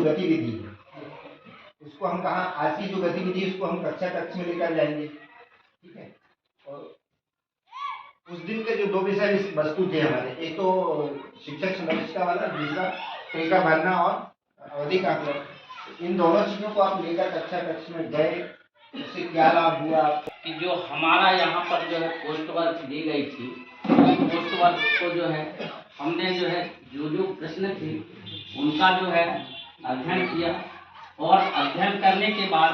गतिविधि है उसको हम कहाँ, आज की जो गतिविधि उसको हम कक्षा कक्ष में लेकर जाएंगे, ठीक है। और उस दिन के जो दो विषय वस्तु थे हमारे, एक तो शिक्षक समझता वाला, दूसरा टीका भरना और अवधि का आकलन। इन दोनों चीजों को आप लेकर कक्षा कक्ष में गए, उससे क्या लाभ हुआ कि जो हमारा यहाँ पर जो है पोस्ट वर्क दी गई थी, पोस्ट वर्क को जो है हमने जो है जो प्रश्न थे उनका जो है अध्ययन किया और अध्ययन करने के बाद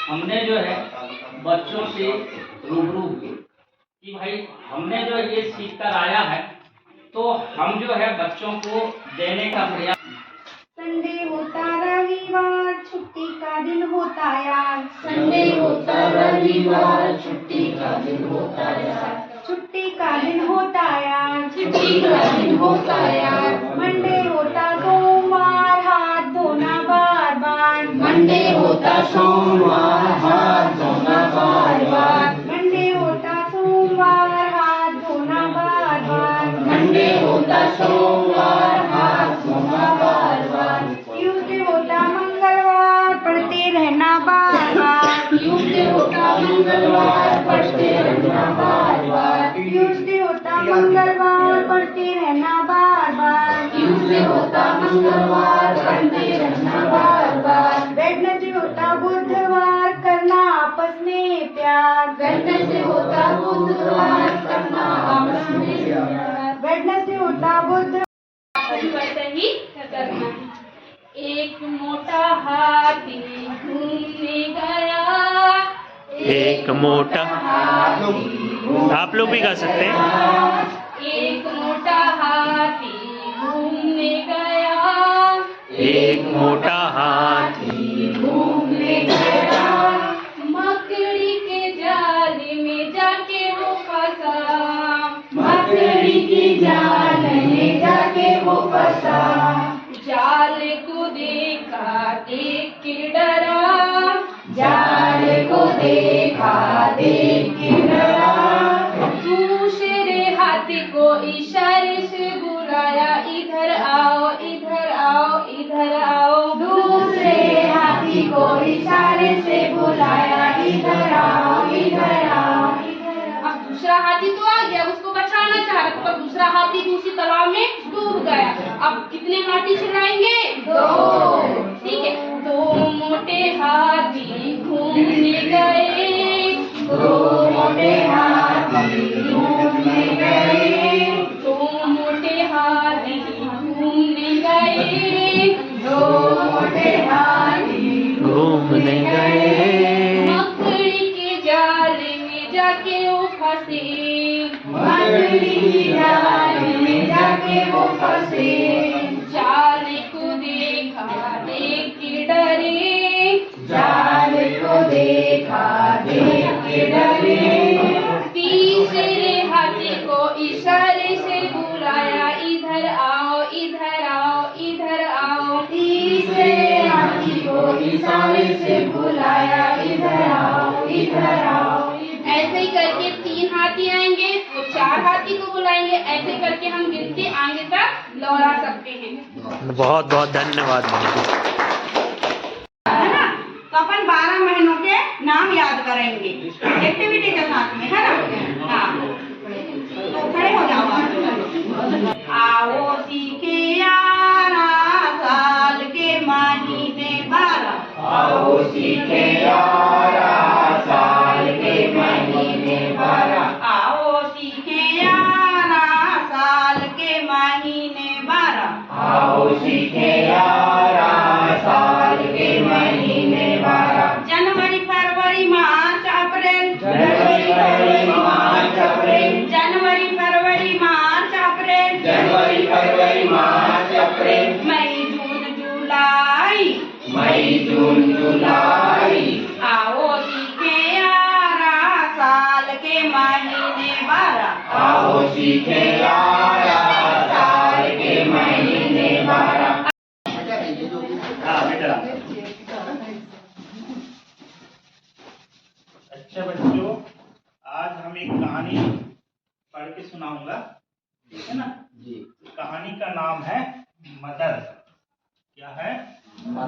हमने जो है बच्चों से रूबरू हुए कि भाई हमने जो ये सीख कर आया है तो हम जो है बच्चों को देने का प्रयास। संडे होता रविवार छुट्टी का दिन होता यार, संडे होता रविवार छुट्टी का दिन होता यार, छुट्टी का दिन होता यार, छुट्टी का दिन होता यार। मंडे होता सोमवार हाथ धोना बार बार, मंडे होता सोमवार हाथ धोना बार बार, मंडे होता सोमवार हाथ धोना बार बार, मंडे होता सोमवार हाथ धोना बार बार। ट्यूसडे होता मंगलवार पढ़ते रहना बार बार, ट्यूसडे होता मंगलवार पढ़ते रहना बार बार, ट्यूसडे होता मंगलवार पढ़ते रहना बार बार, ट्यूसडे होता मंगलवार पढ़ते रहना बार बार। वेडनेसडे होता बुधवार करना आपस में प्यार, वेडनेसडे होता बुधवार करना आपस में प्यार, वेडनेसडे होता बुधवार वैसे ही करना है। एक मोटा हाथी घूमने गया, एक मोटा, आप लोग भी गा सकते हैं। एक मोटा हाथी घूमने गया, एक मोटा हाथी घूमने गया, मकड़ी के जाल में जाके वो फंसा, मकड़ी की जाल में जाके वो फंसा, जाल को देखा देख के डरा, जाल को देखा देख के डरा, दूसरे हाथी को इशारे से बुलाया, इधर आओ इधर आओ इधर आओ, दूसरे हाथी को इशारे से बुलाया, इधर आओ इधर आओ। अब दूसरा हाथी तो आ गया, उसको बचाना चाह रहा था, पर दूसरा हाथी भी उसी तालाब में डूब गया। अब कितने हाथी चिल्लाएंगे? दो। ठीक है, दो मोटे हाथी घूमने गए, दो मोटे हाथी घूमने गए, दो मोटे हाथी घूमने गए, दो मोटे हाथी घूमने गए, मकड़ी के जाल में जाके वो फंसे, मकड़ी की जाल में जाके वो फंसे, जाल को देखा देख के डरे, जाल को देखा देख के डरे, तीसरे हाथी को इशारे से बुलाया, इधर आओ इधर आओ इधर आओ, तीसरे हाथी को इशारे से बुलाया, इधर आओ इधर आओ। ऐसे ही करके तीन हाथी आएंगे तो चार हाथी को बुलाएंगे, ऐसे करके हम गिनती आगे तक लौटा सकते हैं। बहुत बहुत धन्यवाद। है ना। तो अपन 12 महीनों के नाम याद करेंगे एक्टिविटी के साथ में, है ना। हाँ, तो खड़े हो जाओ आप। आओ सीखे यारा साल के महीने 12, आओ सीखे यारा साल के महीने 12, आओ सीखे यारा साल के महीने 12, आओ सीखे यारा साल के महीने 12, जनवरी फरवरी मार्च अप्रैल, जनवरी फरवरी मार्च अप्रैल, जनवरी फरवरी मार्च अप्रैल, जनवरी फरवरी मार्च अप्रैल, मई जून जुलाई, मई जून जुलाई, आओ सीखे यारा साल के महीने 12, आओ सीखे यारा साल के महीने 12। अच्छा बच्चों, आज हम एक कहानी पढ़ के सुनाऊंगा, ठीक है ना जी। कहानी का नाम है मदर। क्या है?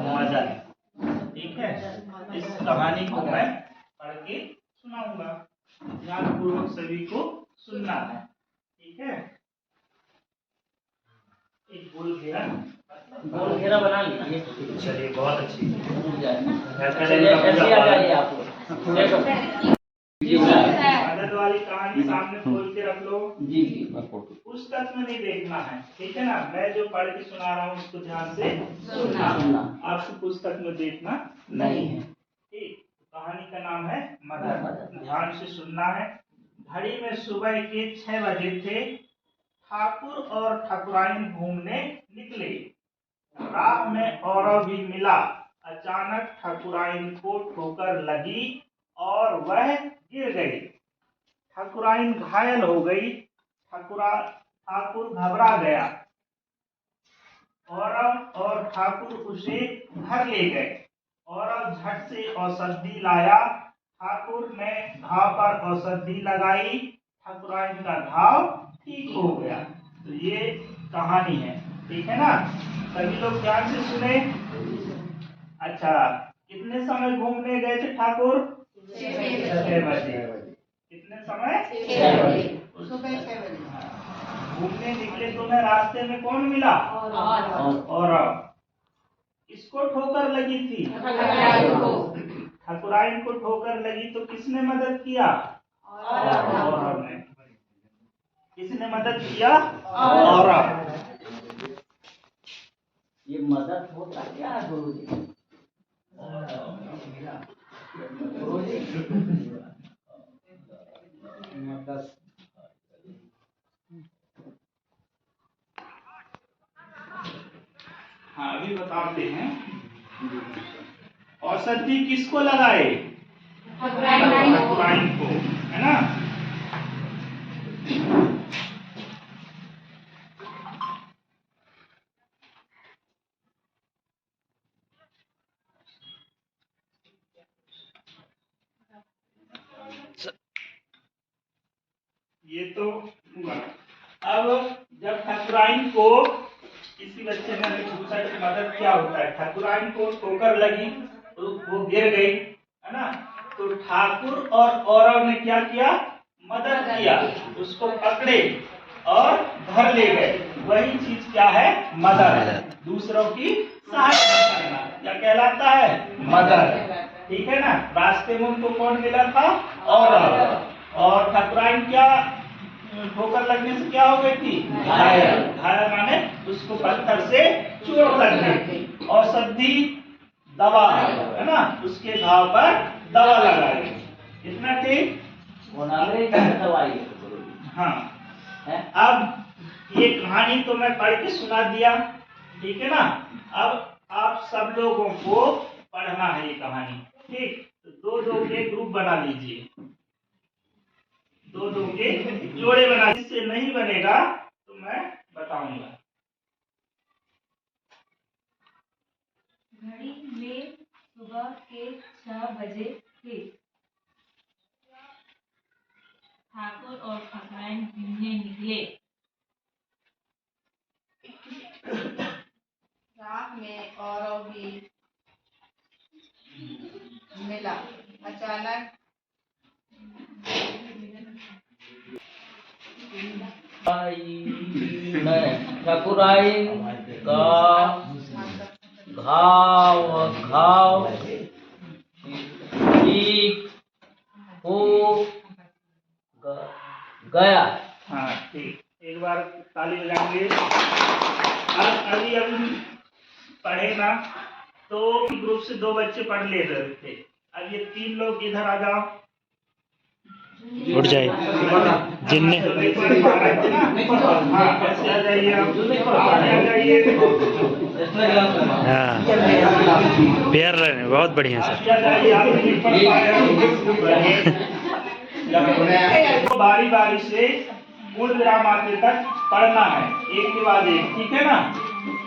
मदद। ठीक है, इस कहानी को मैं पढ़ के सुनाऊंगा, ध्यानपूर्वक सभी को सुनना है। ठीक है, एक गोल घेरा बना लीजिए। चलिए, बहुत अच्छी। ऐसे आ जाइए आप लोग। मदद वाली कहानी सामने खोल के रख लो। जी। पुस्तक में नहीं देखना है, ठीक है ना। मैं जो पढ़ के सुना रहा हूँ उसको ध्यान से सुनना। आपको पुस्तक में देखना नहीं है। ठीक, कहानी का नाम है मदद। ध्यान से सुनना है। घड़ी में सुबह के 6 बजे थे। ठाकुर और ठाकुराइन घूमने निकले। राह में औरव भी मिला। अचानक ठाकुराइन को ठोकर लगी और वह गिर गई। ठाकुराइन घायल हो गई। ठाकुर घबरा गया। औरव और ठाकुर उसे घर ले गए। औरव झट से औषधि लाया। ठाकुर ने घाव पर औषधि लगाई। ठाकुराइन का घाव ठीक हो गया। तो ये कहानी है, ठीक है ना। सभी लोग ध्यान से सुने। अच्छा, कितने समय घूमने गए थे ठाकुर? 6 बजे। कितने समय? 6 बजे। सुबह 6 बजे घूमने निकले तो मैं रास्ते में कौन मिला? औरव। इसको ठोकर लगी थी, ठाकुराइन को ठोकर लगी तो किसने मदद किया? औरव ने। किसने मदद किया? औरव। ये मदद होता क्या है गुरुजी? हाँ, अभी बताते हैं। औषधि किसको लगाए? ठाकुराइन को, है ना। ये तो हुआ। अब जब ठाकुराइन को, किसी बच्चे ने पूछा कि मदद क्या होता है, ठाकुराइन को ठोकर लगी तो वो गिर गई, है ना। तो ठाकुर और औरव ने क्या किया? मदद किया। उसको पकड़े और घर ले गए। वही चीज क्या है? मदद। दूसरों की सहायता करना क्या कहलाता है? मदद। ठीक है ना। रास्ते में उनको कौन मिला था? औरव। और ठाकुराइन क्या ठोकर लगने से क्या हो गई थी? घायल। घायल माने उसको पत्थर से चोट लग गई थी। औषधि दवा है ना, उसके घाव पर दवा लगाई। इतना ठीक? दवाई। हाँ। अब ये कहानी तो मैं पढ़ के सुना दिया, ठीक है ना। अब आप सब लोगों को पढ़ना है ये कहानी, ठीक। तो 2-2 के ग्रुप बना लीजिए, 2-2 के जोड़े बना। इससे नहीं बनेगा तो मैं बताऊंगा। घड़ी में सुबह के 6 बजे थे। ठाकुर और ठाकुराइन घूमने निकले। राह में औरव भी मिला। अचानक ठाकुराइन का घाव ठीक हो गया। हाँ, ठीक। एक बार ताली बजाएंगे। अभी पढ़े ना तो ग्रुप से 2 बच्चे पढ़ ले रहे थे। अब ये 3 लोग इधर आ जाओ। उठ जाए जिनने हाँ, ऐसे आ जाइए आप। आ जाइए। हाँ प्यार रहे, बहुत बढ़िया सर। आ जाइए आप। नहीं पढ़ पाए तो बारी बारी से पूर्ण विराम आते तक पढ़ना है, एक के बाद एक, ठीक है ना।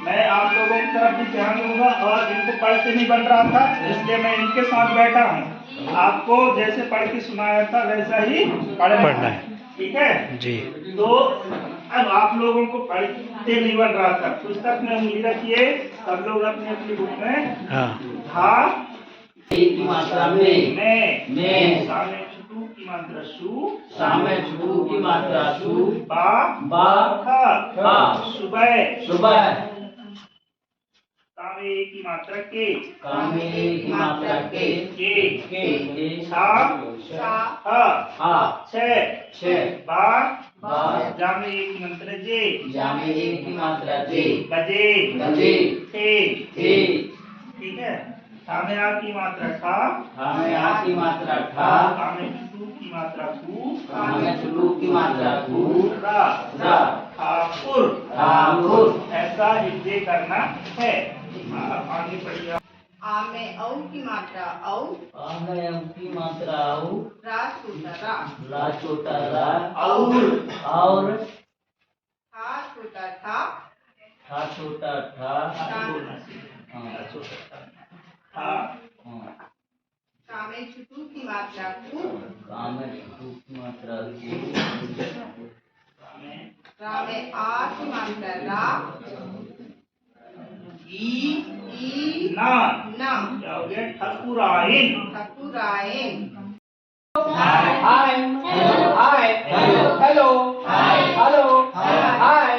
मैं आप लोगों की तरफ भी ध्यान दूंगा और इनको पढ़ के नहीं बन रहा था, इसलिए मैं इनके साथ बैठा हूँ। आपको जैसे पढ़ के सुनाया था वैसा ही पढ़ना है, ठीक है जी। तो अब आप लोगों को पढ़ते नहीं बन रहा था, पुस्तक में उंगली रखिए, सब लोग अपनी अपनी बुक में हाँ धा की मात्रा में, में सामने छुटू की मात्रा सु, सामने छुटू की मात्रा सु, बा खा, सुबह सुबह, कामे की मात्रा के, कामे की मात्रा के, छा हा छह, बा जामे की मात्रा जे, जामे की मात्रा जे, बजे थे, ठीक है। सामने आ की मात्रा खा, हमें आ की मात्रा ठा, कामे छुटू की मात्रा कू, हमें छुटू की मात्रा कू, रा ठाकुर, ऐसा हिज्जे करना है। आगे पढ़िए। आ में औ की मात्रा औ, हमें की मात्रा औ, रा छोटा रा, ला छोटा रा, और था छोटा था, ठा छोटा ठा, का में छुटू की मात्रा कू, कामे छुटू की मात्रा कू, रा में आ की मात्रा रा, ई ना ना, क्या हो गया? ठकुराइन। ठकुराइन। हाय हेलो हाय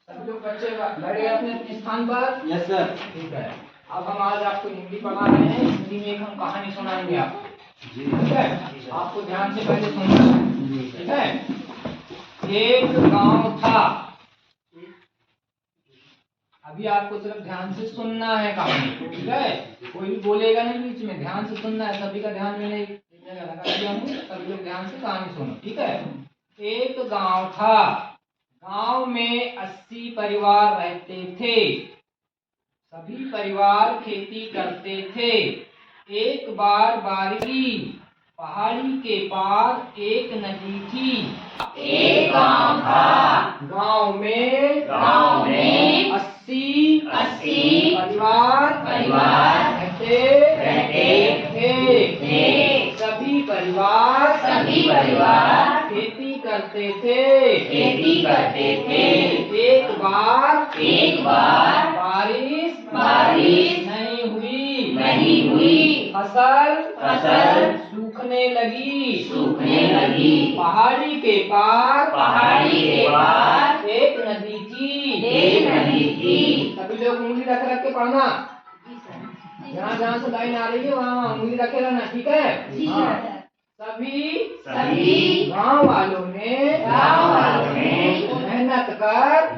सभी लोग बच्चे बैठे अपने अपने स्थान पर। Yes sir. ठीक है, अब हम आज आपको हिंदी पढ़ा रहे हैं। हिंदी में एक हम कहानी सुनाएंगे आपको, ठीक है? आपको ध्यान से पहले सुनना है, ठीक है? एक गांव था, अभी आपको सिर्फ ध्यान से सुनना है कहानी, ठीक है? कोई भी बोलेगा नहीं बीच में, ध्यान से सुनना है। सभी का ध्यान मैंने एक जगह लगा दिया हूँ, सभी लोग ध्यान से कहानी सुनो, ठीक है? एक गांव था, गांव में 80 परिवार रहते थे, सभी परिवार खेती करते थे। एक बार बारिश, पहाड़ी के पार एक नदी थी। एक गांव था, गांव में 80 परिवार रहते थे। सभी परिवार खेती करते थे। एक बार बारिश नहीं हुई, फसल सूखने लगी। पहाड़ी के पार एक नदी थी। सभी लोग उंगली रख रख के पढ़ना, जहाँ जहाँ से लाइन आ रही है वहाँ उंगली रखे रहना, ठीक है? हाँ। सभी गांव वालों ने मेहनत कर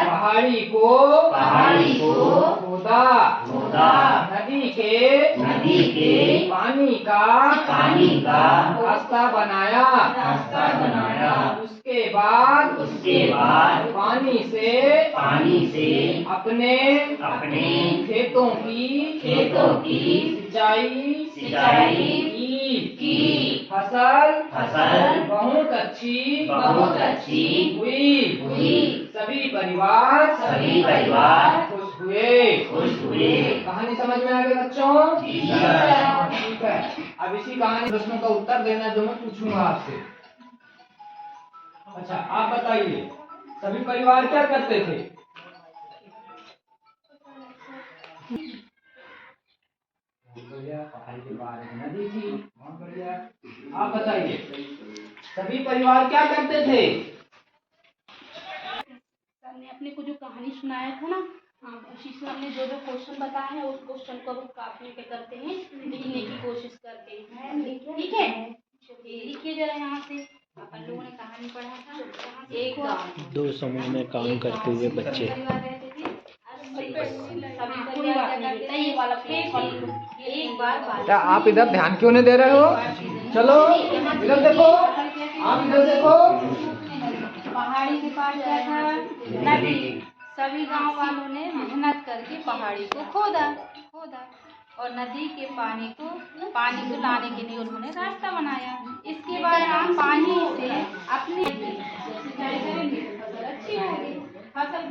पहाड़ी को खोदा। नदी के पानी का रास्ता बनाया। उसके बाद पानी से अपने खेतों की सिंचाई की। फसल बहुत अच्छी हुई। सभी परिवार खुश हुए। कहानी समझ में आ गई बच्चों? ठीक है, अब इसी कहानी प्रश्नों का उत्तर देना जो मैं पूछूंगा आपसे। अच्छा, आप बताइए, सभी परिवार क्या करते थे? बढ़िया, पहाड़ी के पार एक नदी थी, बहुत बढ़िया। आप बताइए, सभी परिवार क्या करते थे? सर ने अपने को जो कहानी सुनाया था ना, उसी से हमने जो क्वेश्चन बताए हैं उस क्वेश्चन को काफी क्या करते हैं, लिखने की कोशिश करते हैं। ठीक है, लिखिए जरा यहाँ से। अपन लोगों ने कहानी पढ़ा था, एक गाँव, 2 समूह में काम करते हुए बच्चे। परिवार रहते थे, सभी परिवार क्या करते थे, ये वाला एक बार आप इधर ध्यान क्यों नहीं दे रहे हो? चलो इधर देखो, आप इधर देखो। पहाड़ी के पास क्या था, नदी। सभी गांव वालों ने मेहनत करके पहाड़ी को खोदा और नदी के पानी को लाने के लिए उन्होंने रास्ता बनाया। इसके बाद हम पानी से अपनी सिंचाई करेंगे तो फसल अच्छी होगी। फसल